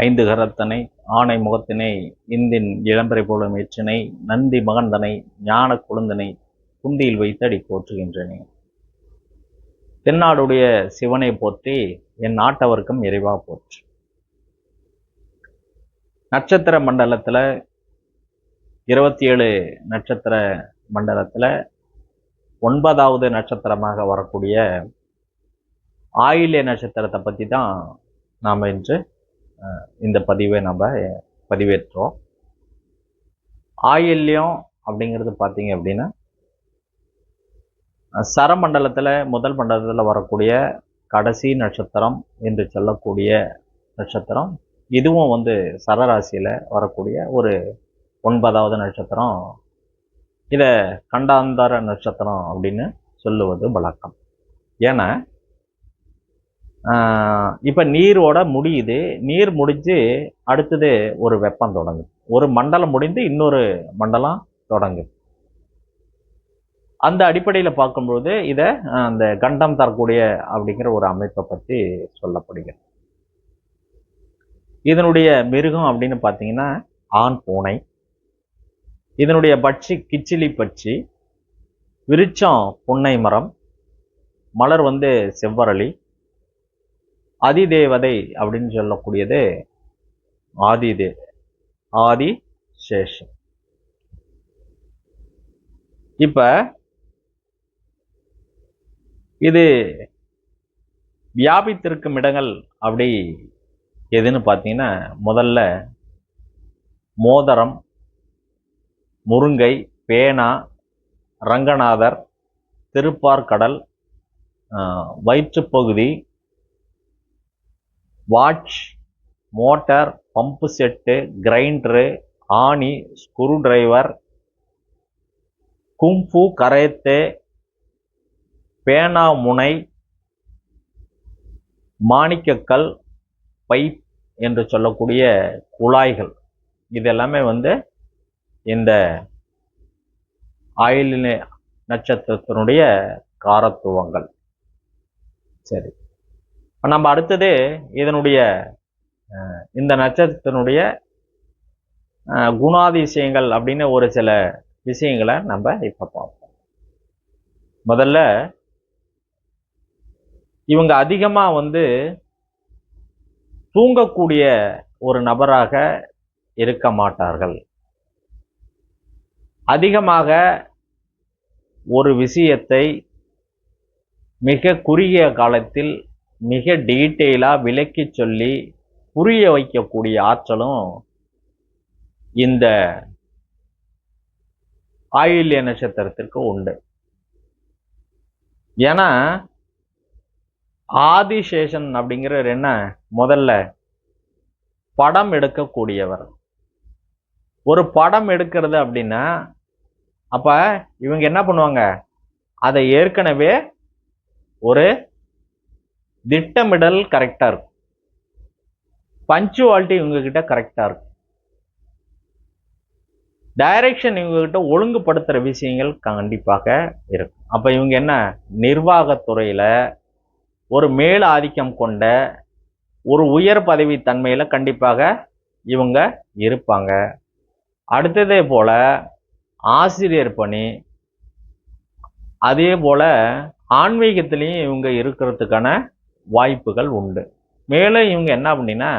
ஐந்து கரத்தனை ஆணை முகத்தினை இந்தின் இளம்பரை போல மேற்றினை நந்தி மகந்தனை ஞான குழந்தனை குந்தியில் வைத்து அடி போற்றுகின்றனே. தென்னாடுடைய சிவனை போற்றி என் நாட்டவர்க்கும் இறைவா போற்று. நட்சத்திர மண்டலத்துல 27 நட்சத்திர மண்டலத்துல 9வது நட்சத்திரமாக வரக்கூடிய ஆயில்ய நட்சத்திரத்தை பற்றி தான் நாம் இன்று இந்த பதிவை நம்ம பதிவேற்றோம். ஆயில்யம் அப்படிங்கிறது பார்த்தீங்க அப்படின்னா சரமண்டலத்தில் முதல் மண்டலத்தில் வரக்கூடிய கடைசி நட்சத்திரம் என்று சொல்லக்கூடிய நட்சத்திரம். இதுவும் சரராசியில் வரக்கூடிய ஒரு 9வது நட்சத்திரம். இதை கண்டாந்தார நட்சத்திரம் அப்படின்னு சொல்லுவது வழக்கம். ஏன்னா இப்போ நீரோட முடியுது, நீர் முடிஞ்சு அடுத்தது ஒரு வெப்பம் தொடங்குது, ஒரு மண்டலம் முடிந்து இன்னொரு மண்டலம் தொடங்குது. அந்த அடிப்படையில் பார்க்கும்பொழுது இதை அந்த கண்டம் தரக்கூடிய அப்படிங்கிற ஒரு அமைப்பை பற்றி சொல்லப்படுகிறது. இதனுடைய மிருகம் அப்படின்னு பார்த்தீங்கன்னா ஆண் பூனை. இதனுடைய பட்சி கிச்சிலி பட்சி, விருட்சம் புன்னை மரம், மலர் செவ்வரளி, அதிதேவதை அப்படின்னு சொல்லக்கூடியது ஆதி சேஷன். இப்ப இது வியாபித்திருக்கும் இடங்கள் அப்படி எதுன்னு பார்த்தீங்கன்னா முதல்ல மோதரம், முருங்கை, பேனா, ரங்கநாதர், திருப்பார்கடல், வயிற்றுப்பகுதி, watch, motor, pump set, grinder, ஆணி, ஸ்க்ரூ டிரைவர், கும்பு கரேத்தே, பேனா முனை, மாணிக்கக்கல், பைப் என்று சொல்லக்கூடிய குழாய்கள், இதெல்லாமே இந்த ஆயில்ய நட்சத்திரத்தினுடைய காரத்துவங்கள். சரி, நம்ம அடுத்தது இதனுடைய இந்த நட்சத்திரத்தினுடைய குணாதிசயங்கள் அப்படின்னு ஒரு சில விஷயங்களை நம்ம இப்ப பார்ப்போம். முதல்ல இவங்க அதிகமா தூங்கக்கூடிய ஒரு நபராக இருக்க மாட்டார்கள். அதிகமாக ஒரு விஷயத்தை மிக குறுகிய காலத்தில் மிக டீட்டெயிலா விளக்கி சொல்லி புரிய வைக்கக்கூடிய ஆற்றலும் இந்த ஆயில்ய நட்சத்திரத்திற்கு உண்டு. ஏன்னா ஆதிசேஷன் அப்படிங்கிறவர் என்ன, முதல்ல படம் எடுக்கக்கூடியவர். ஒரு படம் எடுக்கிறது அப்படின்னா அப்ப இவங்க என்ன பண்ணுவாங்க, அதை ஏற்கனவே ஒரு திட்டமிடல் கரெக்டா இருக்கும், பஞ்சுவாலிட்டி இவங்க கிட்ட கரெக்டா இருக்கும், டைரக்ஷன் இவங்க கிட்ட ஒழுங்குபடுத்துற விஷயங்கள் கண்டிப்பாக இருக்கும். அப்ப இவங்க என்ன, நிர்வாகத்துறையில ஒரு மேல் ஆதிக்கம் கொண்ட ஒரு உயர் பதவி தன்மையில கண்டிப்பாக இவங்க இருப்பாங்க. அடுத்ததே போல ஆசிரியர் பணி, அதே போல ஆன்மீகத்திலையும் இவங்க இருக்கிறதுக்கான வாய்ப்புகள் உண்டு. மேலும் இவங்க என்ன அப்படின்னா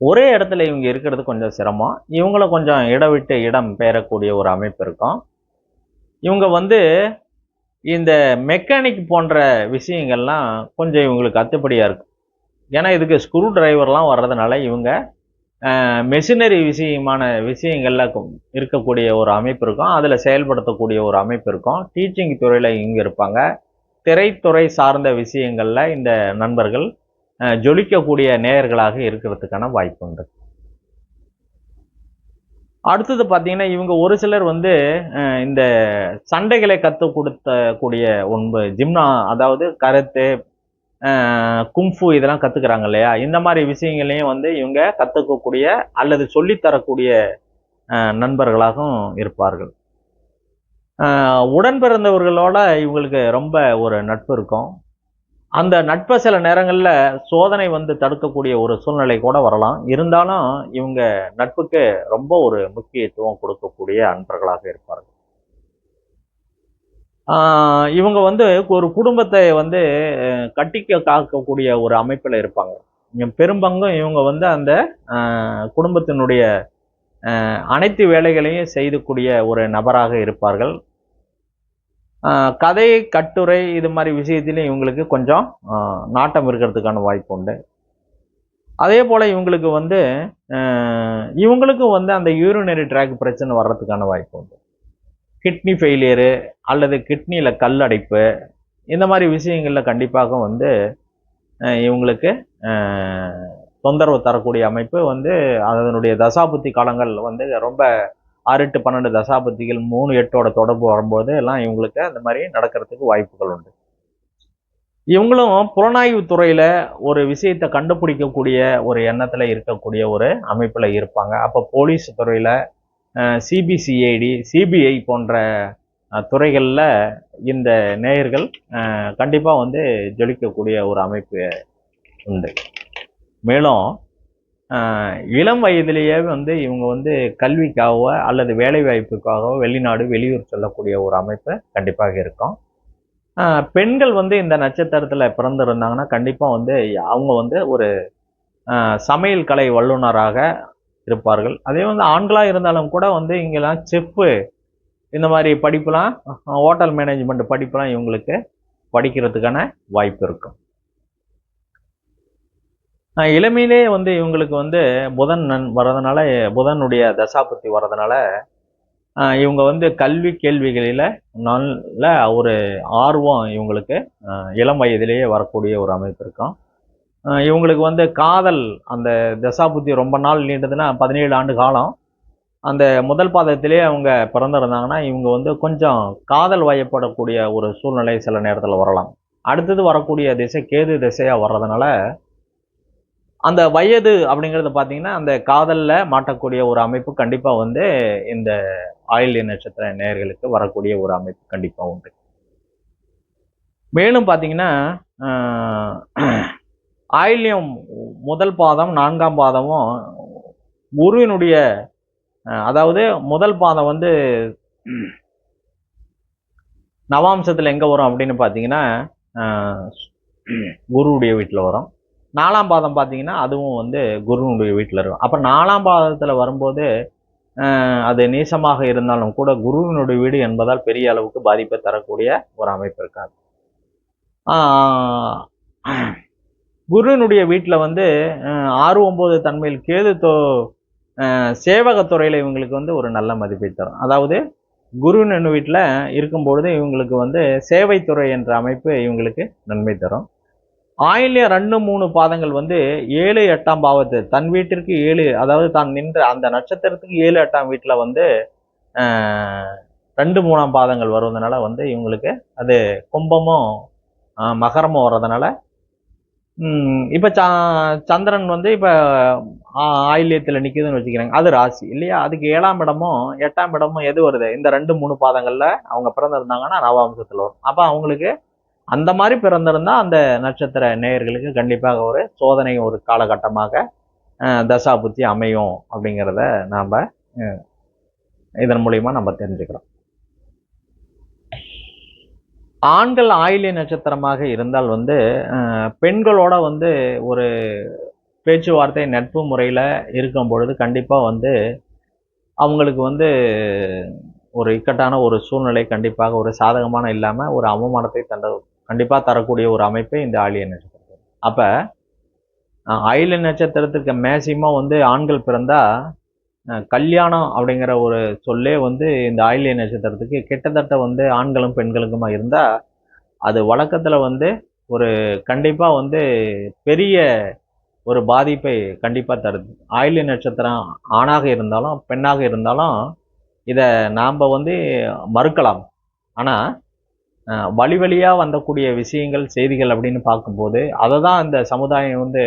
ஒரே இடத்துல இவங்க இருக்கிறது கொஞ்சம் சிரமம். இவங்கள கொஞ்சம் இடவிட்டு இடம் பெயரக்கூடிய ஒரு அமைப்பு இருக்கும். இவங்க இந்த மெக்கானிக் போன்ற விஷயங்கள்லாம் கொஞ்சம் இவங்களுக்கு அத்துப்படியா இருக்கும். ஏன்னா இதுக்கு ஸ்க்ரூ டிரைவர்லாம் வர்றதுனால இவங்க மெஷினரி விஷயமான விஷயங்கள்ல இருக்கக்கூடிய ஒரு அமைப்பு இருக்கும், அதில் செயல்படுத்தக்கூடிய ஒரு அமைப்பு இருக்கும். டீச்சிங் துறையில் இங்கே இருப்பாங்க. திரைத்துறை சார்ந்த விஷயங்கள்ல இந்த நண்பர்கள் ஜொலிக்கக்கூடிய நேயர்களாக இருக்கிறதுக்கான வாய்ப்பு உண்டு. அடுத்தது பார்த்தீங்கன்னா இவங்க ஒரு சிலர் இந்த சண்டைகளை கற்றுக் கொடுத்தக்கூடிய ஜிம்னா, அதாவது கராத்தே, கும்ஃபு இதெல்லாம் கற்றுக்கிறாங்க இல்லையா, இந்த மாதிரி விஷயங்களையும் இவங்க கற்றுக்கக்கூடிய அல்லது சொல்லித்தரக்கூடிய நண்பர்களாகவும் இருப்பார்கள். உடன் பிறந்தவர்களோட இவங்களுக்கு ரொம்ப ஒரு நட்பு இருக்கும். அந்த நட்பை சில நேரங்களில் சோதனை வந்து தடுக்கக்கூடிய ஒரு சூழ்நிலை கூட வரலாம். இருந்தாலும் இவங்க நட்புக்கு ரொம்ப ஒரு முக்கியத்துவம் கொடுக்கக்கூடிய அன்பர்களாக இருப்பார்கள். இவங்க வந்து ஒரு குடும்பத்தை வந்து கட்டிக்க காக்கக்கூடிய ஒரு அமைப்பில் இருப்பாங்க. பெரும்பங்கும் இவங்க வந்து அந்த குடும்பத்தினுடைய அனைத்து வேலைகளையும் செய்யக்கூடிய ஒரு நபராக இருப்பார்கள். கதை, கட்டுரை இது மாதிரி விஷயத்திலையும் இவங்களுக்கு கொஞ்சம் நாட்டம் இருக்கிறதுக்கான வாய்ப்பு உண்டு. அதே போல் இவங்களுக்கு வந்து இவங்களுக்கும் வந்து அந்த யூரினரி ட்ராக் பிரச்சனை வர்றதுக்கான வாய்ப்பு உண்டு. கிட்னி ஃபெயிலியரு அல்லது கிட்னியில் கல் அடைப்பு இந்த மாதிரி விஷயங்களில் கண்டிப்பாக வந்து இவங்களுக்கு தொந்தரவு தரக்கூடிய அமைப்பு வந்து அதனுடைய தசாபுத்தி காலங்கள் வந்து ரொம்ப 6, 8, 12 தசாபத்திகள் 3, 8ஓட தொடர்பு வரும்போது எல்லாம் இவங்களுக்கு அந்த மாதிரி நடக்கிறதுக்கு வாய்ப்புகள் உண்டு. இவங்களும் புலனாய்வு துறையில ஒரு விஷயத்தை கண்டுபிடிக்கக்கூடிய ஒரு எண்ணத்துல இருக்கக்கூடிய ஒரு அமைப்புல இருப்பாங்க. அப்ப போலீஸ் துறையில சிபிசிஐடி, சிபிஐ போன்ற துறைகளில் இந்த நேயர்கள் கண்டிப்பாக வந்து ஜொலிக்கக்கூடிய ஒரு அமைப்பு உண்டு. மேலும் இளம் வயதிலேயே வந்து இவங்க வந்து கல்விக்காகவோ அல்லது வேலை வாய்ப்புக்காகவோ வெளிநாடு, வெளியூர் செல்லக்கூடிய ஒரு அமைப்பு கண்டிப்பாக இருக்கும். பெண்கள் வந்து இந்த நட்சத்திரத்தில் பிறந்திருந்தாங்கன்னா கண்டிப்பாக வந்து அவங்க வந்து ஒரு சமையல் கலை வல்லுநராக இருப்பார்கள். அதே வந்து ஆண்களாக இருந்தாலும் கூட வந்து இங்கெல்லாம் செஃப்பு இந்த மாதிரி படிப்புலாம், ஹோட்டல் மேனேஜ்மெண்ட் படிப்புலாம் இவங்களுக்கு படிக்கிறதுக்கான வாய்ப்பு இருக்கும். இளமையிலே வந்து இவங்களுக்கு வந்து புதன் வர்றதுனால, புதனுடைய தசாபுத்தி வர்றதுனால இவங்க வந்து கல்வி கேள்விகளில் நல்ல ஒரு ஆர்வம் இவங்களுக்கு இளம் வயதிலேயே வரக்கூடிய ஒரு அமைப்பு இருக்கும். இவங்களுக்கு வந்து காதல் அந்த தசாபுத்தி ரொம்ப நாள் நீண்டதுன்னா 17 ஆண்டு காலம் அந்த முதல் பாதத்திலே அவங்க பிறந்திருந்தாங்கன்னா இவங்க வந்து கொஞ்சம் காதல் வயப்படக்கூடிய ஒரு சூழ்நிலை சில நேரத்தில் வரலாம். அடுத்தது வரக்கூடிய திசை கேது திசையாக வர்றதுனால அந்த வயது அப்படிங்கிறது பார்த்தீங்கன்னா அந்த காதலில் மாட்டக்கூடிய ஒரு அமைப்பு கண்டிப்பாக வந்து இந்த ஆயில்ய நட்சத்திர நேயர்களுக்கு வரக்கூடிய ஒரு அமைப்பு கண்டிப்பாக உண்டு. மேலும் பார்த்தீங்கன்னா ஆயில்யம் முதல் பாதம் 4ஆம் பாதமும் குருவினுடைய, அதாவது முதல் பாதம் வந்து நவாம்சத்தில் எங்கே வரும் அப்படின்னு பார்த்தீங்கன்னா குருவுடைய வீட்டில் வரும். 4ஆம் பாதம் பார்த்தீங்கன்னா அதுவும் வந்து குருவினுடைய வீட்டில் இருக்கும். அப்போ 4ஆம் பாதத்தில் வரும்போது அது நீசமாக இருந்தாலும் கூட குருவினுடைய வீடு என்பதால் பெரிய அளவுக்கு பாதிப்பை தரக்கூடிய ஒரு அமைப்பு இருக்காது. குருவினுடைய வீட்டில் வந்து 6, 9 தன்மையில் கேது சேவகத்துறையில் இவங்களுக்கு வந்து ஒரு நல்ல மதிப்பை தரும். அதாவது குருவின் வீட்டில் இருக்கும்பொழுது இவங்களுக்கு வந்து சேவைத்துறை என்ற அமைப்பு இவங்களுக்கு நன்மை தரும். ஆயில்யம் 2, 3 பாதங்கள் வந்து 7, 8ஆம் பாவத்து தன் வீட்டிற்கு 7, அதாவது தான் நின்ற அந்த நட்சத்திரத்துக்கு 7, 8ஆம் வீட்டில் வந்து 2, 3ஆம் பாதங்கள் வருவதனால வந்து இவங்களுக்கு அது கும்பமும் மகரமும் வர்றதுனால இப்போ சந்திரன் வந்து இப்போ ஆயில்யத்தில் நிற்குதுன்னு வச்சுக்கிறாங்க, அது ராசி இல்லையா. அதுக்கு 7ஆம் இடமும் 8ஆம் இடமும் எது வருது, இந்த 2, 3 பாதங்களில் அவங்க பிறந்திருந்தாங்கன்னா நவாம்சத்தில் வரும். அப்போ அவங்களுக்கு அந்த மாதிரி பிறந்திருந்தா அந்த நட்சத்திர நேயர்களுக்கு கண்டிப்பாக ஒரு சோதனை ஒரு காலகட்டமாக தசாபுத்தி அமையும் அப்படிங்கிறத நாம் இதன் மூலியமா நம்ம தெரிஞ்சுக்கிறோம். ஆண்கள் ஆயில்ய நட்சத்திரமாக இருந்தால் வந்து பெண்களோட வந்து ஒரு பேச்சுவார்த்தை நட்பு முறையில் இருக்கும் பொழுது கண்டிப்பாக வந்து அவங்களுக்கு வந்து ஒரு இக்கட்டான ஒரு சூழ்நிலை கண்டிப்பாக ஒரு சாதகமான இல்லாமல் ஒரு அவமானத்தை கண்டிப்பாக தரக்கூடிய ஒரு அமைப்பு இந்த ஆயில்ய நட்சத்திரம். அப்போ ஆயில்ய நட்சத்திரத்துக்கு மேக்சிமம் வந்து ஆண்கள் பிறந்தா கல்யாணம் அப்படிங்கிற ஒரு சொல்லே வந்து இந்த ஆயில்ய நட்சத்திரத்துக்கு கிட்டத்தட்ட வந்து ஆண்களும் பெண்களுக்குமா இருந்தால் அது வழக்கத்தில் வந்து ஒரு கண்டிப்பாக வந்து பெரிய ஒரு பாதிப்பை கண்டிப்பாக தருது. ஆயில்ய நட்சத்திரம் ஆணாக இருந்தாலும் பெண்ணாக இருந்தாலும் இதை நாம் வந்து மறுக்கலாம். ஆனால் வழி வழியாக வந்தக்கூடிய விஷயங்கள் செய்திகள் அப்படின்னு பார்க்கும்போது அதை தான் இந்த சமுதாயம் வந்து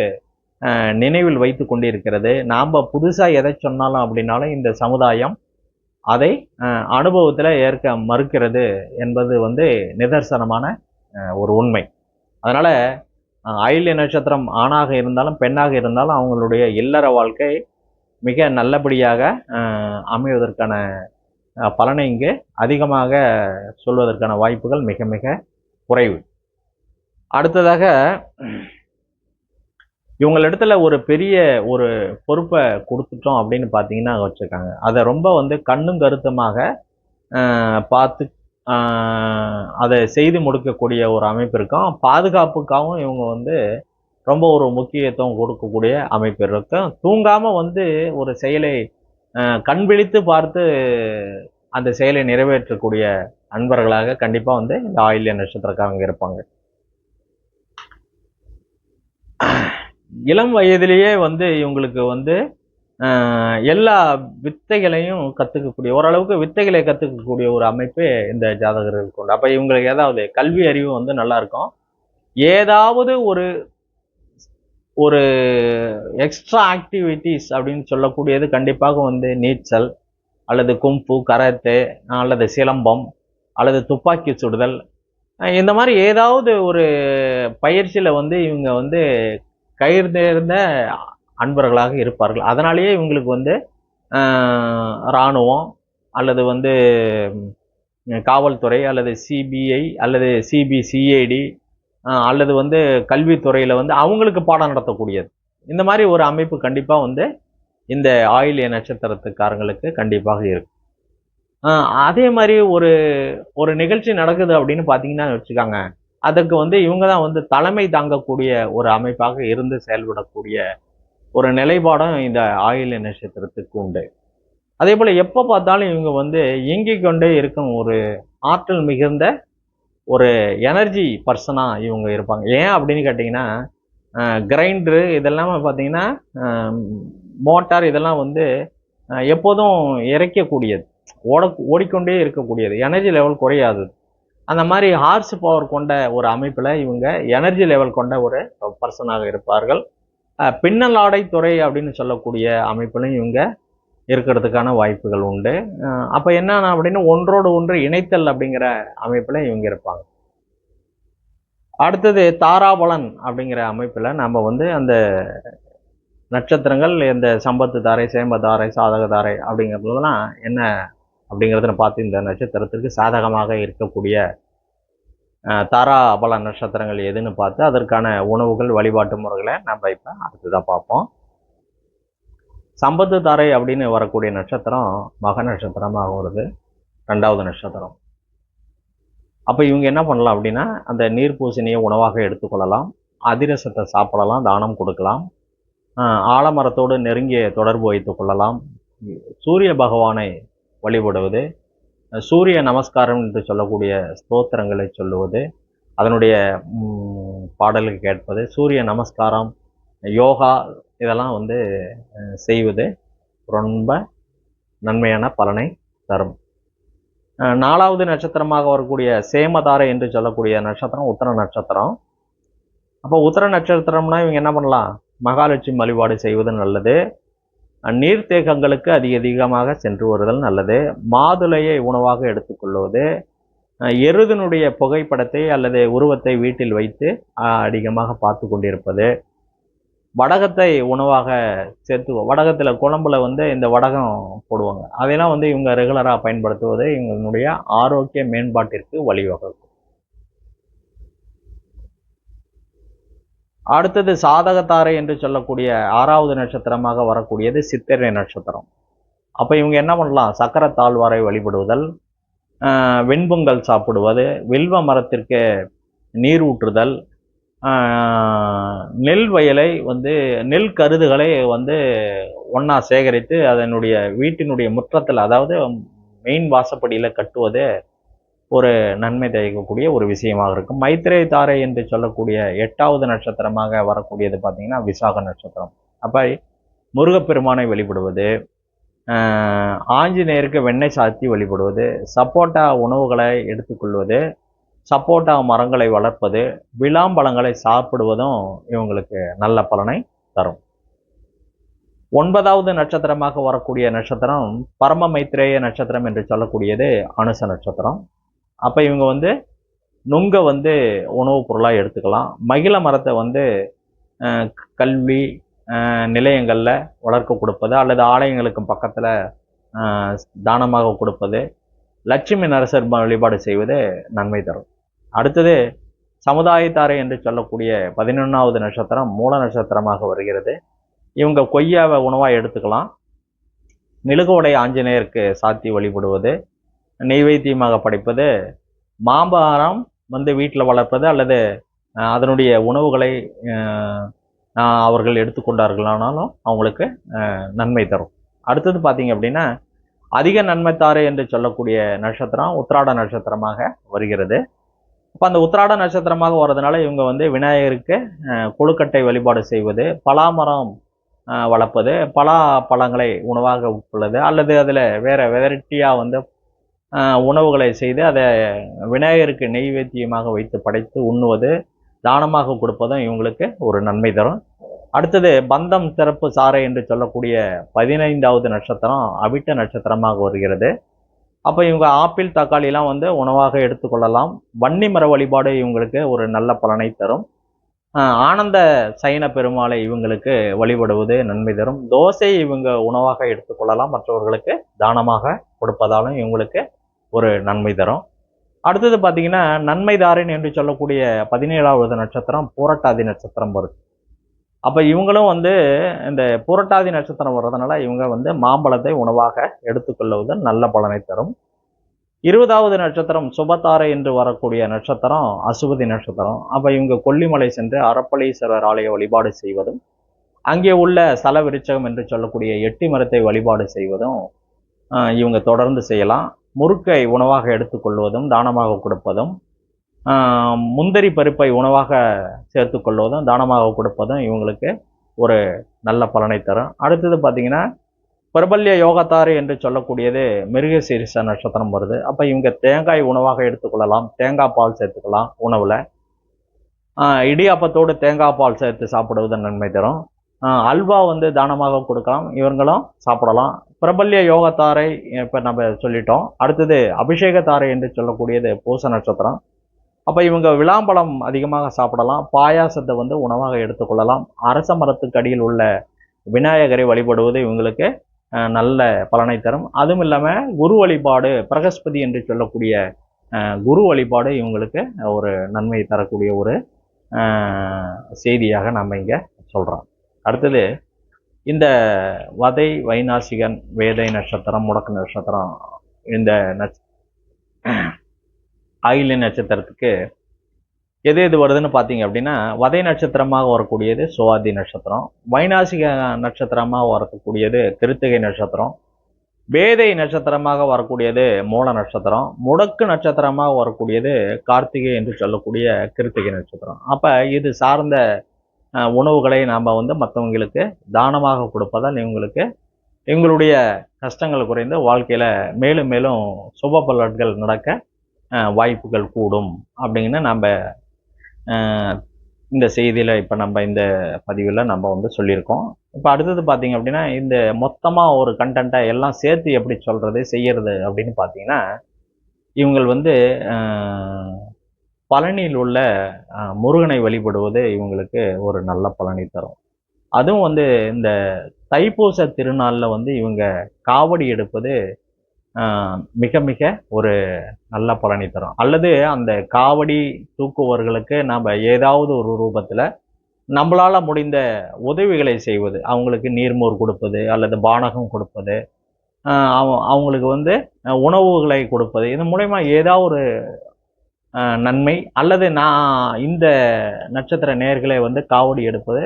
நினைவில் வைத்து கொண்டிருக்கிறது. நாம் புதுசாக எதை சொன்னாலும் அப்படின்னாலும் இந்த சமுதாயம் அதை அனுபவத்தில் ஏற்க மறுக்கிறது என்பது வந்து நிதர்சனமான ஒரு உண்மை. அதனால ஆயில்ய நட்சத்திரம் ஆணாக இருந்தாலும் பெண்ணாக இருந்தாலும் அவங்களுடைய இல்லற வாழ்க்கை மிக நல்லபடியாக அமைவதற்கான பலனை இங்கு அதிகமாக சொல்வதற்கான வாய்ப்புகள் மிக மிக குறைவு. அடுத்ததாக இவங்களிடத்துல ஒரு பெரிய ஒரு பொறுப்பை கொடுத்துட்டோம் அப்படின்னு பார்த்தீங்கன்னா வச்சுருக்காங்க, அதை ரொம்ப வந்து கண்ணும் கருத்துமாக பார்த்து அதை செய்து முடிக்கக்கூடிய ஒரு அமைப்பு இருக்கும். பாதுகாப்புக்காகவும் இவங்க வந்து ரொம்ப ஒரு முக்கியத்துவம் கொடுக்கக்கூடிய அமைப்பு இருக்கும். தூங்காமல் வந்து ஒரு செயலை கண் விழித்து பார்த்து அந்த செயலை நிறைவேற்றக்கூடிய அன்பர்களாக கண்டிப்பாக வந்து இந்த ஆயில்ய நட்சத்திரக்காரங்க இருப்பாங்க. இளம் வயதிலேயே வந்து இவங்களுக்கு வந்து எல்லா வித்தைகளையும் கற்றுக்கக்கூடிய, ஓரளவுக்கு வித்தைகளை கற்றுக்கக்கூடிய ஒரு அமைப்பு இந்த ஜாதகர்களுக்கு உண்டு. அப்போ இவங்களுக்கு ஏதாவது கல்வி அறிவு வந்து நல்லா இருக்கும். ஏதாவது ஒரு ஒரு எக்ஸ்ட்ரா ஆக்டிவிட்டிஸ் அப்படின்னு சொல்லக்கூடியது கண்டிப்பாக வந்து நீச்சல் அல்லது கும்பு, கராத்தே அல்லது சிலம்பம் அல்லது துப்பாக்கி சுடுதல், இந்த மாதிரி ஏதாவது ஒரு பயிற்சியில் வந்து இவங்க வந்து கைதேர்ந்த அன்பர்களாக இருப்பார்கள். அதனாலேயே இவங்களுக்கு வந்து இராணுவம் அல்லது வந்து காவல்துறை அல்லது சிபிஐ அல்லது சிபிசிஐடி அல்லது வந்து கல்வித்துறையில் வந்து அவங்களுக்கு பாடம் நடத்தக்கூடியது, இந்த மாதிரி ஒரு அமைப்பு கண்டிப்பாக வந்து இந்த ஆயில்ய நட்சத்திரத்துக்காரங்களுக்கு கண்டிப்பாக இருக்கும். அதே மாதிரி ஒரு ஒரு நிகழ்ச்சி நடக்குது அப்படின்னு பார்த்தீங்கன்னா வச்சுக்காங்க, அதுக்கு வந்து இவங்க தான் வந்து தலைமை தாங்கக்கூடிய ஒரு அமைப்பாக இருந்து செயல்படக்கூடிய ஒரு நிலைப்பாடும் இந்த ஆயில்ய நட்சத்திரத்துக்கு உண்டு. அதே போல் எப்போ பார்த்தாலும் இவங்க வந்து இயங்கிக் கொண்டே இருக்கும் ஒரு ஆற்றல் மிகுந்த ஒரு எனர்ஜி பர்சனாக இவங்க இருப்பாங்க. ஏன் அப்படின்னு கேட்டிங்கன்னா, கிரைண்டரு இதெல்லாம் பார்த்தீங்கன்னா மோட்டார் இதெல்லாம் வந்து எப்போதும் இறைக்கக்கூடியது, ஓடிக்கொண்டே இருக்கக்கூடியது, எனர்ஜி லெவல் குறையாது. அந்த மாதிரி ஹார்ஸ் பவர் கொண்ட ஒரு அமைப்பில் இவங்க எனர்ஜி லெவல் கொண்ட ஒரு பர்சனாக இருப்பார்கள். பின்னல் ஆடை துறை அப்படின்னு சொல்லக்கூடிய அமைப்பிலும் இவங்க இருக்கிறதுக்கான வாய்ப்புகள் உண்டு. அப்போ என்னன்னா அப்படின்னு ஒன்றோடு ஒன்று இணைத்தல் அப்படிங்கிற அமைப்பில் இவங்க இருப்பாங்க. அடுத்தது தாராபலன் அப்படிங்கிற அமைப்பில் நம்ம வந்து அந்த நட்சத்திரங்கள் இந்த சம்பத்து தாரை, சேம தாரை, சாதக தாரை அப்படிங்கிறதுலாம் என்ன அப்படிங்கிறத பார்த்து இந்த நட்சத்திரத்திற்கு சாதகமாக இருக்கக்கூடிய தாராபல நட்சத்திரங்கள் எதுன்னு பார்த்து அதற்கான உணவுகள், வழிபாட்டு முறைகளை நம்ம இப்போ அடுத்துதான் பார்ப்போம். சம்பத்து தாரை அப்படின்னு வரக்கூடிய நட்சத்திரம் மக நட்சத்திரமாக வருது, 2வது நட்சத்திரம். அப்போ இவங்க என்ன பண்ணலாம் அப்படின்னா, அந்த நீர்ப்பூசணியை உணவாக எடுத்துக்கொள்ளலாம், அதிரசத்தை சாப்பிடலாம், தானம் கொடுக்கலாம், ஆலமரத்தோடு நெருங்கிய தொடர்பு வைத்துக் கொள்ளலாம், சூரிய பகவானை வழிபடுவது, சூரிய நமஸ்காரம் என்று சொல்லக்கூடிய ஸ்தோத்திரங்களை சொல்லுவது, அதனுடைய பாடலுக்கு கேட்பது, சூரிய நமஸ்காரம், யோகா இதெல்லாம் வந்து செய்வது ரொம்ப நன்மையான பலனை தரும். 4வது நட்சத்திரமாக வரக்கூடிய சேமதாரை என்று சொல்லக்கூடிய நட்சத்திரம் உத்தர நட்சத்திரம். அப்போ உத்தர நட்சத்திரம்னா இவங்க என்ன பண்ணலாம், மகாலட்சுமி வழிபாடு செய்வது நல்லது, நீர்த்தேக்கங்களுக்கு அதிகமாக சென்று வருதல் நல்லது, மாதுளையை உணவாக எடுத்துக்கொள்வது, எருதனுடைய புகைப்படத்தை அல்லது உருவத்தை வீட்டில் வைத்து அதிகமாக பார்த்து கொண்டிருப்பது, வடகத்தை உணவாக சேர்த்து, வடகத்தில் குழம்புல வந்து இந்த வடகம் போடுவாங்க, அதெல்லாம் வந்து இவங்க ரெகுலராக பயன்படுத்துவது இவங்களுடைய ஆரோக்கிய மேம்பாட்டிற்கு வழிவகுக்கும். அடுத்தது சாதகத்தாரை என்று சொல்லக்கூடிய 6வது நட்சத்திரமாக வரக்கூடியது சித்திரை நட்சத்திரம். அப்போ இவங்க என்ன பண்ணலாம், சக்கர தாழ்வாரை வழிபடுவதல், வெண்பொங்கல் சாப்பிடுவது, வில்வ மரத்திற்கு நீர் ஊற்றுதல், நெல் வயலை வந்து நெல் கருதுகளை வந்து ஒன்றா சேகரித்து அதனுடைய வீட்டினுடைய முற்றத்தில், அதாவது மெயின் வாசப்படியில் கட்டுவது ஒரு நன்மை தயக்கக்கூடிய ஒரு விஷயமாக இருக்கும். மைத்திரை தாரை என்று சொல்லக்கூடிய 8வது நட்சத்திரமாக வரக்கூடியது பார்த்தீங்கன்னா விசாக நட்சத்திரம். அப்போ முருகப்பெருமானை வழிபடுவது, ஆஞ்சநேயருக்கு வெண்ணெய் சாத்தி வழிபடுவது, சப்போட்டா உணவுகளை எடுத்துக்கொள்வது, சப்போட்டா மரங்களை வளர்ப்பது, விளாம்பழங்களை சாப்பிடுவதும் இவங்களுக்கு நல்ல பலனை தரும். 9வது நட்சத்திரமாக வரக்கூடிய நட்சத்திரம் பரம மைத்ரேய நட்சத்திரம் என்று சொல்லக்கூடியது அனுச நட்சத்திரம். அப்போ இவங்க வந்து நுங்க வந்து உணவுப் பொருளாக எடுத்துக்கலாம். மகிழ மரத்தை வந்து கல்வி நிலையங்களில் வளர்க்க கொடுப்பது அல்லது ஆலயங்களுக்கு பக்கத்தில் தானமாக கொடுப்பது, லட்சுமி நரசர் வழிபாடு செய்வது நன்மை தரும். அடுத்தது சமுதாயத்தாரை என்று சொல்லக்கூடிய 11வது நட்சத்திரம் மூல நட்சத்திரமாக வருகிறது. இவங்க கொய்யாவை உணவாக எடுத்துக்கலாம். மெழுகுவடை ஆஞ்சநேயருக்கு சாத்தி வழிபடுவது, நெய்வேத்தியமாக படைப்பது, மாம்பழம் வந்து வீட்டில் வளர்ப்பது அல்லது அதனுடைய உணவுகளை அவர்கள் எடுத்துக்கொண்டார்களானாலும் அவங்களுக்கு நன்மை தரும். அடுத்தது பார்த்தீங்க அப்படின்னா அதிக நன்மை தாரு என்று சொல்லக்கூடிய நட்சத்திரம் உத்திராட நட்சத்திரமாக வருகிறது. இப்போ அந்த உத்திராட நட்சத்திரமாக வர்றதுனால இவங்க வந்து விநாயகருக்கு கொழுக்கட்டை வழிபாடு செய்வது, பலாமரம் வளர்ப்பது, பலா பழங்களை உணவாக உட்கொள்வது அல்லது அதில் வேற வெரைட்டியாக வந்து உணவுகளை செய்து அதை விநாயகருக்கு நெய்வேத்தியமாக வைத்து படைத்து உண்ணுவது, தானமாக கொடுப்பதும் இவங்களுக்கு ஒரு நன்மை தரும். அடுத்தது பந்தம் சிறப்பு சாரை என்று சொல்லக்கூடிய 15வது நட்சத்திரம் அவிட்ட நட்சத்திரமாக வருகிறது. அப்போ இவங்க ஆப்பிள் தக்காளிலாம் வந்து உணவாக எடுத்துக்கொள்ளலாம். வன்னி மர வழிபாடு இவங்களுக்கு ஒரு நல்ல பலனை தரும். ஆனந்த சயன பெருமாளை இவங்களுக்கு வழிபடுவது நன்மை தரும். தோசை இவங்க உணவாக எடுத்துக்கொள்ளலாம், மற்றவர்களுக்கு தானமாக கொடுப்பதாலும் இவங்களுக்கு ஒரு நன்மை தரும். அடுத்தது பார்த்தீங்கன்னா நன்மைதாரன் என்று சொல்லக்கூடிய 17வது நட்சத்திரம் பூரட்டாதி நட்சத்திரம் வருது. அப்போ இவங்களும் வந்து இந்த பூரட்டாதி நட்சத்திரம் வர்றதுனால இவங்க வந்து மாம்பழத்தை உணவாக எடுத்துக்கொள்வது நல்ல பலனை தரும். 20வது நட்சத்திரம் சுபத்தாரை என்று வரக்கூடிய நட்சத்திரம் அசுபதி நட்சத்திரம். அப்போ இவங்க கொல்லிமலை சென்று அரப்பளீஸ்வரர் ஆலய வழிபாடு செய்வதும், அங்கே உள்ள ஸ்தல விருட்சகம் என்று சொல்லக்கூடிய எட்டி மரத்தை வழிபாடு செய்வதும் இவங்க தொடர்ந்து செய்யலாம். முறுக்கை உணவாக எடுத்துக்கொள்வதும் தானமாக கொடுப்பதும், முந்திரி பருப்பை உணவாக சேர்த்து கொள்வதும் தானமாக கொடுப்பதும் இவங்களுக்கு ஒரு நல்ல பலனை தரும். அடுத்தது பார்த்தீங்கன்னா பிரபல்ய யோகத்தாறு என்று சொல்லக்கூடியது மிருகசீரிஷ நட்சத்திரம் வருது. அப்போ இவங்க தேங்காய் உணவாக எடுத்துக்கொள்ளலாம், தேங்காய் பால் சேர்த்துக்கலாம் உணவில். இடியாப்பத்தோடு தேங்காய் பால் சேர்த்து சாப்பிடுவது நன்மை தரும். அல்வா வந்து தானமாக கொடுக்கலாம், இவங்களும் சாப்பிடலாம். பிரபல்ய யோகத்தாரை இப்போ நம்ம சொல்லிட்டோம். அடுத்தது அபிஷேகத்தாரை என்று சொல்லக்கூடியது பூச நட்சத்திரம். அப்போ இவங்க விளாம்பழம் அதிகமாக சாப்பிடலாம், பாயாசத்தை வந்து உணவாக எடுத்துக்கொள்ளலாம். அரச மரத்துக்கு அடியில் உள்ள விநாயகரை வழிபடுவது இவங்களுக்கு நல்ல பலனை தரும். அதுவும் இல்லாமல் குரு வழிபாடு, பிரகஸ்பதி என்று சொல்லக்கூடிய குரு வழிபாடு இவங்களுக்கு ஒரு நன்மை தரக்கூடிய ஒரு செய்தியாக நம்ம இங்கே சொல்கிறோம். அடுத்தது இந்த வதை, வைநாசிகன், வேதை நட்சத்திரம், முடக்கு நட்சத்திரம், இந்த ஆயில்ய நட்சத்திரத்துக்கு எது எது வருதுன்னு பார்த்தீங்க அப்படின்னா வதை நட்சத்திரமாக வரக்கூடியது சுவாதி நட்சத்திரம், வைநாசிக நட்சத்திரமாக வரக்கூடியது கிருத்திகை நட்சத்திரம், வேதை நட்சத்திரமாக வரக்கூடியது மூல நட்சத்திரம், முடக்கு நட்சத்திரமாக வரக்கூடியது கார்த்திகை என்று சொல்லக்கூடிய கிருத்திகை நட்சத்திரம். அப்போ இது சார்ந்த உணவுகளை நாம் வந்து மற்றவங்களுக்கு தானமாக கொடுப்பதால் இவங்களுக்கு இவங்களுடைய கஷ்டங்கள் குறைந்து வாழ்க்கையில் மேலும் மேலும் சுப பலன்கள் நடக்க வாய்ப்புகள் கூடும் அப்படின்னு நம்ம இந்த செய்தியில் இப்போ நம்ம இந்த பதிவில் நம்ம வந்து சொல்லியிருக்கோம். இப்போ அடுத்தது பார்த்தீங்க அப்படின்னா இந்த மொத்தமாக ஒரு கண்டென்ட்டை எல்லாம் சேர்த்து எப்படி சொல்கிறது செய்கிறது அப்படின்னு பார்த்தீங்கன்னா இவங்கள் வந்து பழனியில் உள்ள முருகனை வழிபடுவது இவங்களுக்கு ஒரு நல்ல பலனை தரும். அதுவும் வந்து இந்த தைப்பூச திருநாளில் வந்து இவங்க காவடி எடுப்பது மிக மிக ஒரு நல்ல பலனை தரும். அல்லது அந்த காவடி தூக்குவர்களுக்கு நாம் ஏதாவது ஒரு ரூபத்தில் நம்மளால் முடிந்த உதவிகளை செய்வது, அவங்களுக்கு நீர்மோர் கொடுப்பது அல்லது பானகம் கொடுப்பது, அவங்களுக்கு வந்து உணவுகளை கொடுப்பது, இதன் மூலயமா ஏதாவது ஒரு நன்மை அல்லது நான் இந்த நட்சத்திர நேர்களை வந்து காவடி எடுப்பது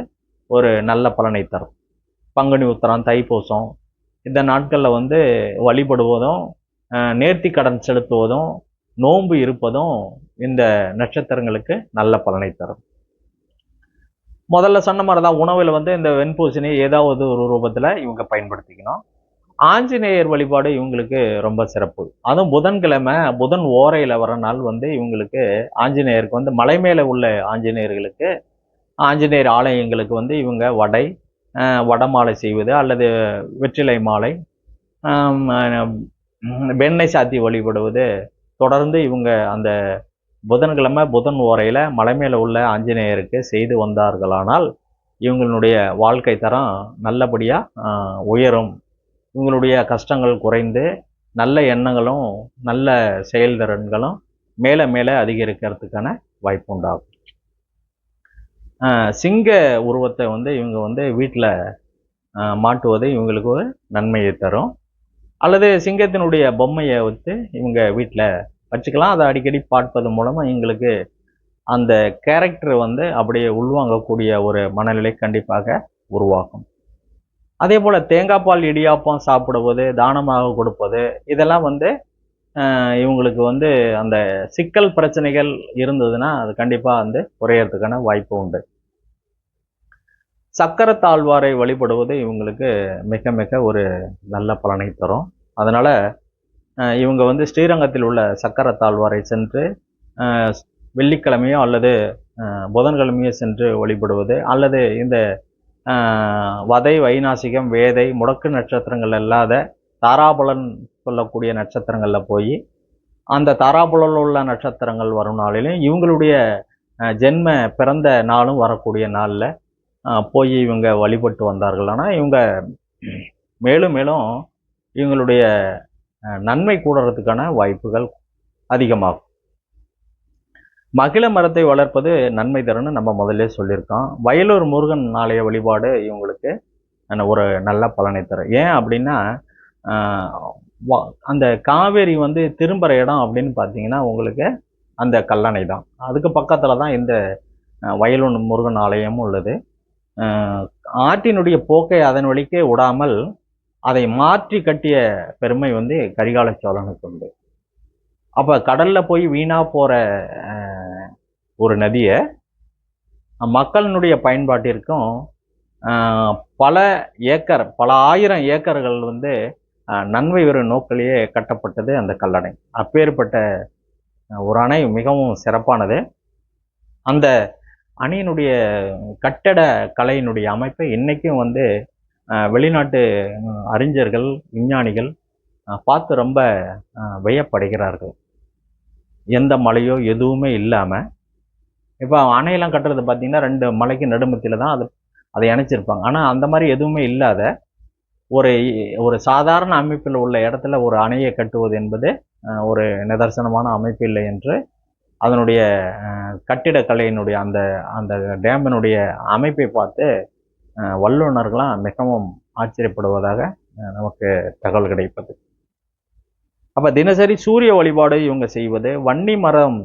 ஒரு நல்ல பலனை தரும். பங்குனி உத்திரம், தைப்பூசம் இந்த நாட்களில் வந்து வழிபடுவதும் நேர்த்தி கடன் செலுத்துவதும் நோன்பு இருப்பதும் இந்த நட்சத்திரங்களுக்கு நல்ல பலனை தரும். முதல்ல சொன்ன மாதிரி தான் உணவில் வந்து இந்த வெண்பூசணி ஏதாவது ஒரு ரூபத்தில் இவங்க பயன்படுத்திக்கணும். ஆஞ்சநேயர் வழிபாடு இவங்களுக்கு ரொம்ப சிறப்பு. அதுவும் புதன்கிழமை புதன் ஓரையில் வர நாள் வந்து இவங்களுக்கு ஆஞ்சநேயருக்கு வந்து மலை மேலே உள்ள ஆஞ்சநேயர்களுக்கு ஆஞ்சநேயர் ஆலயங்களுக்கு வந்து இவங்க வடமாலை செய்வது அல்லது வெற்றிலை மாலை, வெண்ணெய் சாத்தி வழிபடுவது தொடர்ந்து இவங்க அந்த புதன்கிழமை புதன் ஓரையில் மலை மேலே உள்ள ஆஞ்சநேயருக்கு செய்து வந்தார்களானால் இவங்களுடைய வாழ்க்கை தரம் நல்லபடியாக உயரும். இவங்களுடைய கஷ்டங்கள் குறைந்து நல்ல எண்ணங்களும் நல்ல செயல்திறன்களும் மேலே மேலே அதிகரிக்கிறதுக்கான வாய்ப்பு உண்டாகும். சிங்க உருவத்தை வந்து இவங்க வந்து வீட்டில் மாட்டுவது இவங்களுக்கு ஒரு நன்மையை தரும். அல்லது சிங்கத்தினுடைய பொம்மையை வந்து இவங்க வீட்டில் வச்சுக்கலாம். அதை அடிக்கடி பார்ப்பது மூலமாக எங்களுக்கு அந்த கேரக்டர் வந்து அப்படியே உள்வாங்கக்கூடிய ஒரு மனநிலை கண்டிப்பாக உருவாகும். அதே போல் தேங்காய் பால் இடியாப்பம் சாப்பிடுவது, தானமாக கொடுப்பது, இதெல்லாம் வந்து இவங்களுக்கு வந்து அந்த சிக்கல் பிரச்சனைகள் இருந்ததுன்னா அது கண்டிப்பாக வந்து குறையறதுக்கான வாய்ப்பு உண்டு. சக்கரத்தாழ்வாரை வழிபடுவது இவங்களுக்கு மிக மிக ஒரு நல்ல பலனை தரும். அதனால் இவங்க வந்து ஸ்ரீரங்கத்தில் உள்ள சக்கரத்தாழ்வாரை சென்று வெள்ளிக்கிழமையோ அல்லது புதன்கிழமையோ சென்று வழிபடுவது, அல்லது இந்த வதை, வைநாசிகம், வேதை, முடக்கு நட்சத்திரங்கள் இல்லாத தாராபலன் சொல்லக்கூடிய நட்சத்திரங்களில் போய் அந்த தாராபலனில் உள்ள நட்சத்திரங்கள் வரும் நாளிலும் இவங்களுடைய ஜென்ம பிறந்த நாளும் வரக்கூடிய நாளில் போய் இவங்க வழிபட்டு வந்தார்கள். ஆனால் இவங்க மேலும் மேலும் இவங்களுடைய நன்மை கூடுறதுக்கான வாய்ப்புகள் அதிகமாகும். மகிழ மரத்தை வளர்ப்பது நன்மை தரும்னு நம்ம முதல்ல சொல்லியிருக்கோம். வயலூர் முருகன் ஆலய வழிபாடு இவங்களுக்கு ஒரு நல்ல பலனை தரும். ஏன் அப்படின்னா அந்த காவேரி வந்து திரும்புகிற இடம் அப்படின்னு பார்த்தீங்கன்னா உங்களுக்கு அந்த கல்லணை தான். அதுக்கு பக்கத்தில் தான் இந்த வயலூர் முருகன் ஆலயமும் உள்ளது. ஆற்றினுடைய போக்கை அதன் வழிக்கே விடாமல் அதை மாற்றி கட்டிய பெருமை வந்து கரிகால சோழனுக்கு உண்டு. அப்போ கடலில் போய் வீணாக போகிற ஒரு நதியை மக்களினுடைய பயன்பாட்டிற்கும் பல ஆயிரம் ஏக்கர்கள் வந்து நன்மை பெறும் நோக்கிலேயே கட்டப்பட்டது அந்த கல்லணை. அப்பேற்பட்ட ஒரு அணை மிகவும் சிறப்பானது. அந்த அணையினுடைய கட்டட கலையினுடைய அமைப்பை இன்றைக்கும் வந்து வெளிநாட்டு அறிஞர்கள், விஞ்ஞானிகள் பார்த்து ரொம்ப வியப்படைகிறார்கள். எந்த மலையோ எதுவுமே இல்லாமல் இப்போ அணையெல்லாம் கட்டுறது பார்த்திங்கன்னா 2 மலைக்கு நடுமத்தியில் தான் அதை இணைச்சிருப்பாங்க. ஆனால் அந்த மாதிரி எதுவுமே இல்லாத ஒரு சாதாரண அமைப்பில் உள்ள இடத்துல ஒரு அணையை கட்டுவது என்பது ஒரு நிதர்சனமான அமைப்பு இல்லை என்று அதனுடைய கட்டிடக்கலையினுடைய அந்த டேமினுடைய அமைப்பை பார்த்து வல்லுநர்களாம் மிகவும் ஆச்சரியப்படுவதாக நமக்கு தகவல் கிடைப்பது. அப்போ தினசரி சூரிய வழிபாடு இவங்க செய்வது, வன்னி மரம்,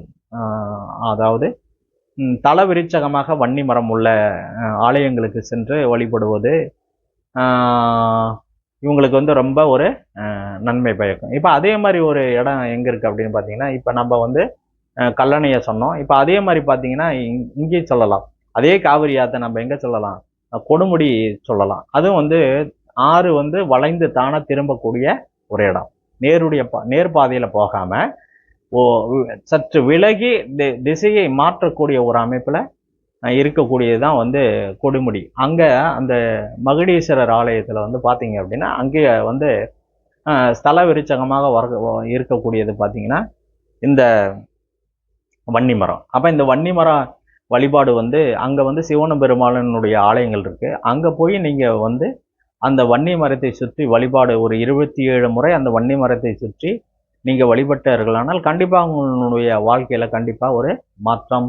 அதாவது தல விருட்சகமாக வன்னி மரம் உள்ள ஆலயங்களுக்கு சென்று வழிபடுவது இவங்களுக்கு வந்து ரொம்ப ஒரு நன்மை பயக்கும். இப்போ அதே மாதிரி ஒரு இடம் எங்கே இருக்குது அப்படின்னு பார்த்தீங்கன்னா, இப்போ நம்ம வந்து கல்லணையை சொன்னோம். இப்போ அதே மாதிரி பார்த்தீங்கன்னா இங்கே சொல்லலாம். அதே காவிரி ஆற்றை நம்ம எங்கே சொல்லலாம்? கொடுமுடி சொல்லலாம். அதுவும் வந்து ஆறு வந்து வளைந்து தானே திரும்பக்கூடிய ஒரு இடம். நேர்பாதையில் போகாமல் சற்று விலகி திசையை மாற்றக்கூடிய ஒரு அமைப்பில் இருக்கக்கூடியது தான் வந்து கொடுமுடி. அங்கே அந்த மகுடீஸ்வரர் ஆலயத்தில் வந்து பார்த்தீங்க அப்படின்னா அங்கே வந்து ஸ்தல விருட்சகமாக இருக்கக்கூடியது பார்த்தீங்கன்னா இந்த வன்னி மரம். அப்போ இந்த வன்னி மரம் வழிபாடு வந்து அங்கே வந்து சிவன பெருமாளனுடைய ஆலயங்கள் இருக்குது. அங்கே போய் நீங்கள் வந்து அந்த வன்னி மரத்தை சுற்றி வழிபாடு ஒரு 27 முறை அந்த வன்னி மரத்தை சுற்றி நீங்கள் வழிபட்டார்களானால் கண்டிப்பாக உங்களுடைய வாழ்க்கையில் கண்டிப்பாக ஒரு மாற்றம்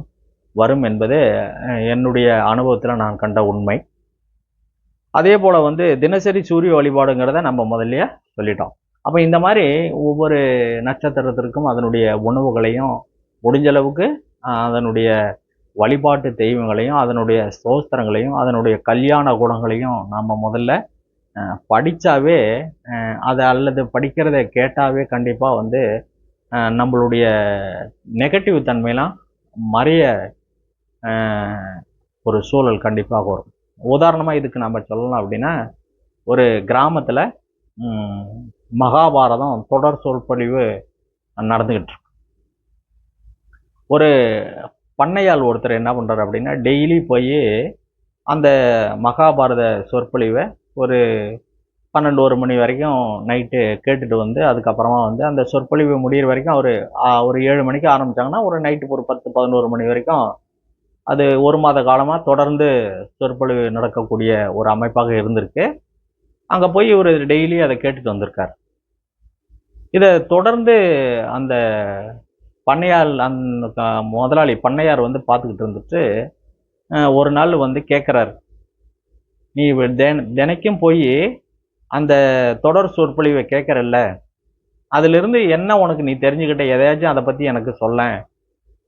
வரும் என்பது என்னுடைய அனுபவத்தில் நான் கண்ட உண்மை. அதே போல் வந்து தினசரி சூரிய வழிபாடுங்கிறத நம்ம முதல்லையே சொல்லிட்டோம். அப்போ இந்த மாதிரி ஒவ்வொரு நட்சத்திரத்திற்கும் அதனுடைய உணவுகளையும் முடிஞ்சளவுக்கு அதனுடைய வழிபாட்டு தெய்வங்களையும் அதனுடைய ஸ்தோத்திரங்களையும் அதனுடைய கல்யாண குணங்களையும் நாம் முதல்ல படித்தாவே அதை அல்லது படிக்கிறத கேட்டாவே கண்டிப்பாக வந்து நம்மளுடைய நெகட்டிவ் தன்மையெல்லாம் மறைய ஒரு சூழல் கண்டிப்பாக வரும். உதாரணமாக இதுக்கு நம்ம சொல்லலாம் அப்படின்னா, ஒரு கிராமத்தில் மகாபாரதம் தொடர் சொற்பொழிவு நடந்துக்கிட்டு இருக்கு. ஒரு பண்ணையாள் ஒருத்தர் என்ன பண்ணுறாரு அப்படின்னா, டெய்லி போய் அந்த மகாபாரத சொற்பொழிவை ஒரு 12 1 மணி வரைக்கும் நைட்டு கேட்டுட்டு வந்து அதுக்கப்புறமா வந்து அந்த சொற்பொழிவு முடிகிற வரைக்கும் ஒரு 7 மணிக்கு ஆரம்பித்தாங்கன்னா ஒரு நைட்டு ஒரு 10 11 மணி வரைக்கும் அது 1 மாத காலமாக தொடர்ந்து சொற்பொழிவு நடக்கக்கூடிய ஒரு அமைப்பாக இருந்திருக்கு. அங்கே போய் இவர் டெய்லி அதை கேட்டுட்டு வந்திருக்கார். இதை தொடர்ந்து அந்த பண்ணையார் அந்த முதலாளி பண்ணையார் வந்து பார்த்துக்கிட்டு இருந்துட்டு ஒரு நாள் வந்து கேட்குறாரு, நீ தினைக்கும் போய் அந்த தொடர் சொற்பொழிவை கேட்குறல்ல, அதிலிருந்து என்ன உனக்கு நீ தெரிஞ்சுக்கிட்ட, எதையாச்சும் அதை பற்றி எனக்கு சொல்லேன்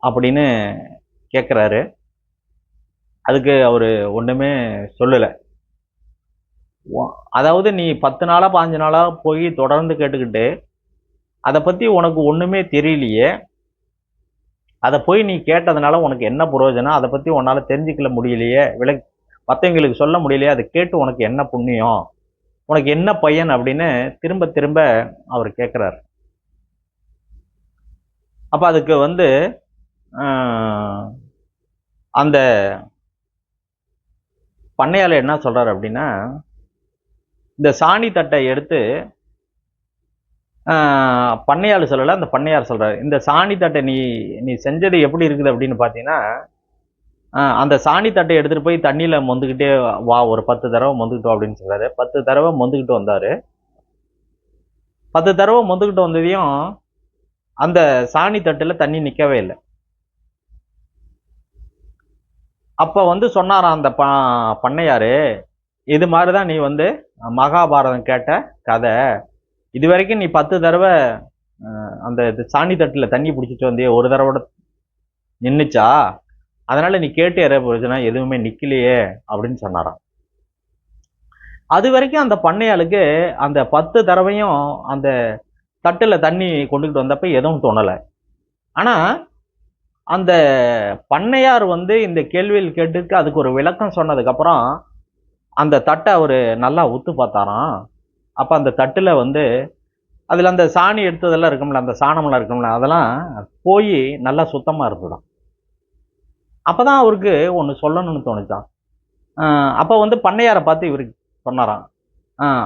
அப்படின்னு கேட்குறாரு. அதுக்கு அவர் ஒன்றுமே சொல்லலை. அதாவது நீ 10 நாளா 15 நாளா போய் தொடர்ந்து கேட்டுக்கிட்டு அதை பற்றி உனக்கு ஒன்றுமே தெரியலையே, அதை போய் நீ கேட்டதுனால உனக்கு என்ன பிரயோஜனம், அதை பற்றி உன்னால் தெரிஞ்சுக்கல முடியலையே, மற்றவங்களுக்கு சொல்ல முடியலையே, அதை கேட்டு உனக்கு என்ன புண்ணியம், உனக்கு என்ன பயன் அப்படின்னு திரும்ப திரும்ப அவர் கேட்குறாரு. அப்போ அதுக்கு வந்து அந்த பண்ணையாளர் என்ன சொல்றாரு அப்படின்னா, இந்த சாணி தட்டை எடுத்து பண்ணையாளர் சொல்லலை, அந்த பண்ணையார் சொல்றாரு, இந்த சாணி தட்டை நீ செஞ்சது எப்படி இருக்குது அப்படின்னு பார்த்தீங்கன்னா, அந்த சாணி தட்டை எடுத்துட்டு போய் தண்ணியில மொந்துக்கிட்டே வா, ஒரு 10 தடவை மொந்துக்கிட்டோம் அப்படின்னு சொல்றாரு. 10 தடவை மொந்துக்கிட்டு வந்தாரு. 10 தடவை மொந்துக்கிட்டு வந்ததையும் அந்த சாணி தட்டுல தண்ணி நிக்கவே இல்லை. அப்ப வந்து சொன்னாராம் அந்த பண்ணையாரு, இது மாதிரிதான் நீ வந்து மகாபாரதம் கேட்ட கதை, இது வரைக்கும் நீ 10 தடவை அந்த சாணி தட்டுல தண்ணி பிடிச்சிட்டு வந்தியே, ஒரு தடவை நின்னுச்சா, அதனால நீ கேட்டு இறப்புனா எதுவுமே நிக்கலையே அப்படின்னு சொன்னாராம். அது வரைக்கும் அந்த பண்ணையாளுக்கு அந்த 10 தடவையும் அந்த தட்டுல தண்ணி கொண்டுகிட்டு வந்தப்ப எதுவும் தோணலை. ஆனா அந்த பண்ணையார் வந்து இந்த கேள்வியில் கேட்டுக்கு அதுக்கு ஒரு விளக்கம் சொன்னதுக்கு அப்புறம் அந்த தட்டை அவரு நல்லா உத்து பார்த்தாராம். அப்ப அந்த தட்டுல வந்து அதுல அந்த சாணி எடுத்ததெல்லாம் இருக்கும்ல, அந்த சாணமெல்லாம் இருக்கும்ல, அதெல்லாம் போய் நல்லா சுத்தமா இருந்துதான். அப்பதான் அவருக்கு ஒன்று சொல்லணும்னு தோணுச்சான். அப்போ வந்து பண்ணையாரை பார்த்து இவருக்கு சொன்னாராம்,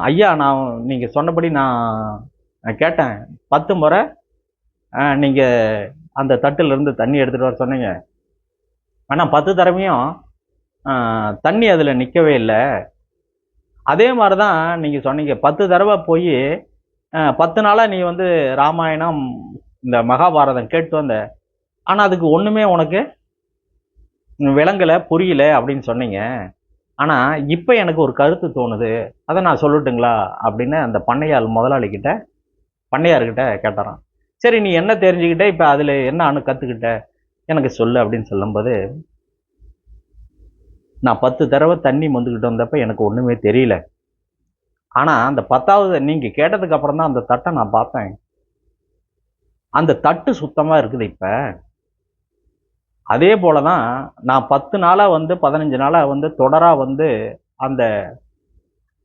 ஐயா நான் நீங்கள் சொன்னபடி நான் கேட்டேன், 10 முறை நீங்கள் அந்த தட்டிலிருந்து தண்ணி எடுத்துகிட்டு வர சொன்னீங்க, ஆனால் 10 தடவையும் தண்ணி அதில் நிற்கவே இல்லை. அதே மாதிரி தான் நீங்கள் சொன்னீங்க, 10 தடவை போய் 10 நாளாக நீ வந்து ராமாயணம் இந்த மகாபாரதம் கேட்டு வந்த, ஆனால் அதுக்கு ஒன்றுமே உனக்கு விளங்கலை புரியல அப்படின்னு சொன்னீங்க. ஆனால் இப்போ எனக்கு ஒரு கருத்து தோணுது, அதை நான் சொல்லட்டுங்களா அப்படின்னு அந்த பண்ணையார்கிட்ட கேட்டாராம். சரி நீ என்ன தெரிஞ்சுக்கிட்ட, இப்போ அதில் என்ன கற்றுக்கிட்ட எனக்கு சொல்லு அப்படின்னு சொல்லும்போது, நான் 10 தடவை தண்ணி மொந்துக்கிட்டு வந்தப்ப எனக்கு ஒன்றுமே தெரியல, ஆனால் அந்த 10வது நீங்கள் கேட்டதுக்கு அப்புறம் தான் அந்த தட்டை நான் பார்த்தேன், அந்த தட்டு சுத்தமாக இருக்குது. இப்போ அதே போல தான் நான் 10 நாளாக வந்து 15 நாளாக வந்து தொடராக வந்து அந்த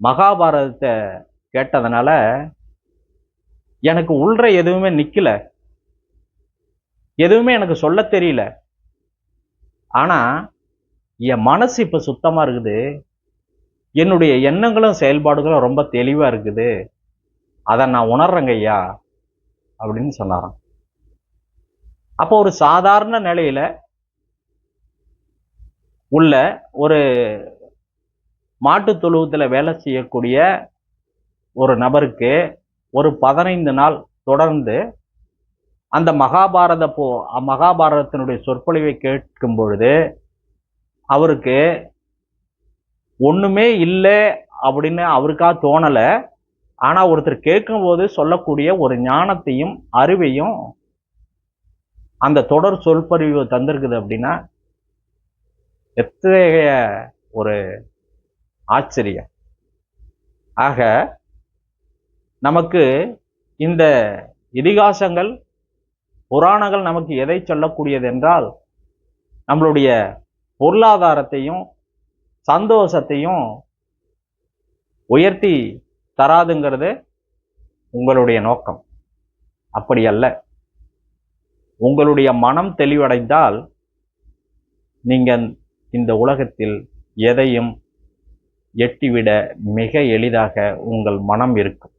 மகாபாரதத்தை கேட்டதுனால எனக்கு உள்ற எதுவுமே நிக்கல, எதுவுமே எனக்கு சொல்ல தெரியல, ஆனா என் மனசு இப்ப சுத்தமா இருக்குது, என்னுடைய எண்ணங்களும் செயல்பாடுகளும் ரொம்ப தெளிவா இருக்குது, அதை நான் உணர்றேங்க ஐயா அப்படின்னு சொன்னாராம். அப்போ ஒரு சாதாரண நிலையில உள்ள ஒரு மாட்டு தொழுவத்துல வேலை செய்யக்கூடிய ஒரு நபருக்கு ஒரு 15 நாள் தொடர்ந்து அந்த மகாபாரதத்தினுடைய சொற்பொழிவை கேட்கும் பொழுது அவருக்கு ஒண்ணுமே இல்லை அப்படின்னு அவருக்கா தோணல. ஆனா ஒருத்தர் கேட்கும்போது சொல்லக்கூடிய ஒரு ஞானத்தையும் அறிவையும் அந்த தொடர் சொற்பொழிவு தந்திருக்குது அப்படின்னா எத்தகைய ஒரு ஆச்சரியம். ஆக நமக்கு இந்த இதிகாசங்கள் புராணங்கள் நமக்கு எதை சொல்லக்கூடியது என்றால், நம்மளுடைய பொருளாதாரத்தையும் சந்தோஷத்தையும் உயர்த்தி தராதுங்கிறது உங்களுடைய நோக்கம். அப்படி அல்ல. உங்களுடைய மனம் தெளிவடைந்தால் நீங்கள் இந்த உலகத்தில் எதையும் எட்டிவிட மிக எளிதாக உங்கள் மனம் இருக்கும்.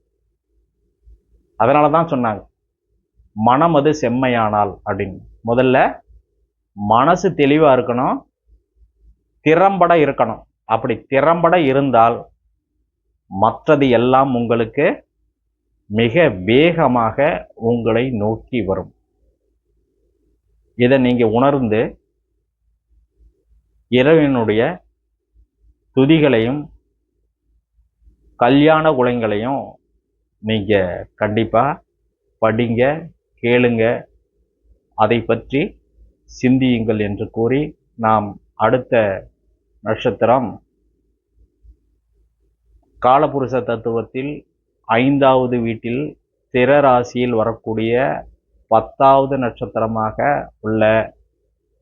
அதனால தான் சொன்னாங்க, மனம் அது செம்மையானால் அப்படின்னு. முதல்ல மனசு தெளிவா இருக்கணும், திறம்பட இருக்கணும். அப்படி திறம்பட இருந்தால் மற்றது எல்லாம் உங்களுக்கு மிக வேகமாக உங்களை நோக்கி வரும். இதை நீங்க உணர்ந்து இறைவனுடைய துதிகளையும் கல்யாண குணங்களையும் நீங்க கண்டிப்பா படிங்க, கேளுங்க, அதை பற்றி சிந்தியுங்கள் என்று கூறி நாம் அடுத்த நட்சத்திரம் காலபுருஷ தத்துவத்தில் 5வது வீட்டில் திற ராசியில் வரக்கூடிய 10வது நட்சத்திரமாக உள்ள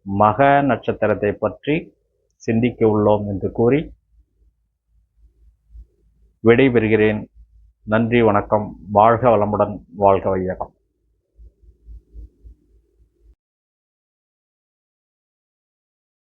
மக நட்சத்திரத்தை பற்றி சிந்திக்க உள்ளோம் என்று கூறி விடைபெறுகிறேன். நன்றி, வணக்கம். வாழ்க வளமுடன், வாழ்க வையகம்.